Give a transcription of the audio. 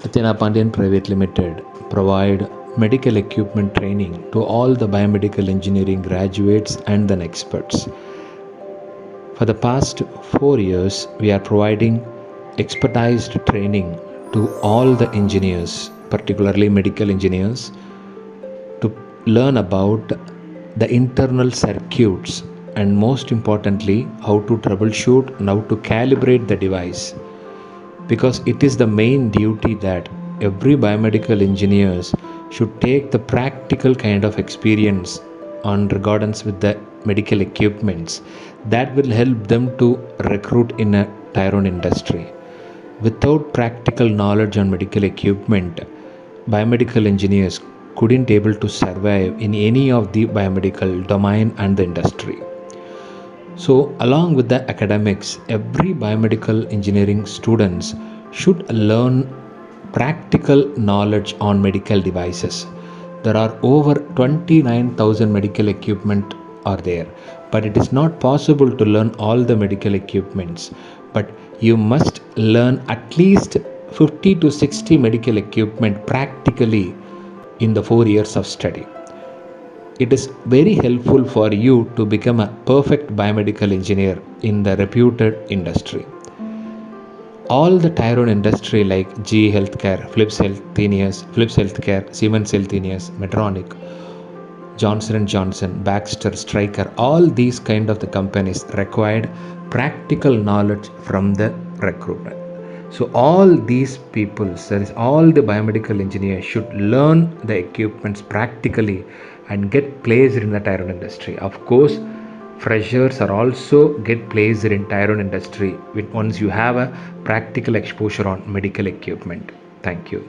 Atheenapandian Private Limited provide medical equipment training to all the biomedical engineering graduates and then experts. For the past 4 years, we are providing expertized training to all the engineers, particularly medical engineers, to learn about the internal circuits and most importantly, how to troubleshoot and how to calibrate the device. Because it is the main duty that every biomedical engineers should take the practical kind of experience on regardance with the medical equipments that will help them to recruit in a tier 1 industry. Without practical knowledge on medical equipment, biomedical engineers couldn't able to survive in any of the biomedical domain and the industry. So, along with the academics, every biomedical engineering students should learn practical knowledge on medical devices. There are over 29,000 medical equipment are there, but it is not possible to learn all the medical equipments. But you must learn at least 50 to 60 medical equipment practically in the 4 years of study. It is very helpful for you to become a perfect biomedical engineer in the reputed industry. All the tier 1 industry like GE Healthcare, Philips Healthcare, Siemens Healthineers, Medtronic, Johnson & Johnson, Baxter, Stryker, all these kind of the companies required practical knowledge from the recruitment. So all these people, that is all the biomedical engineers should learn the equipments practically and get placed in the tier 1 industry. Of course, freshers are also get placed in tier 1 industry once you have a practical exposure on medical equipment. Thank you.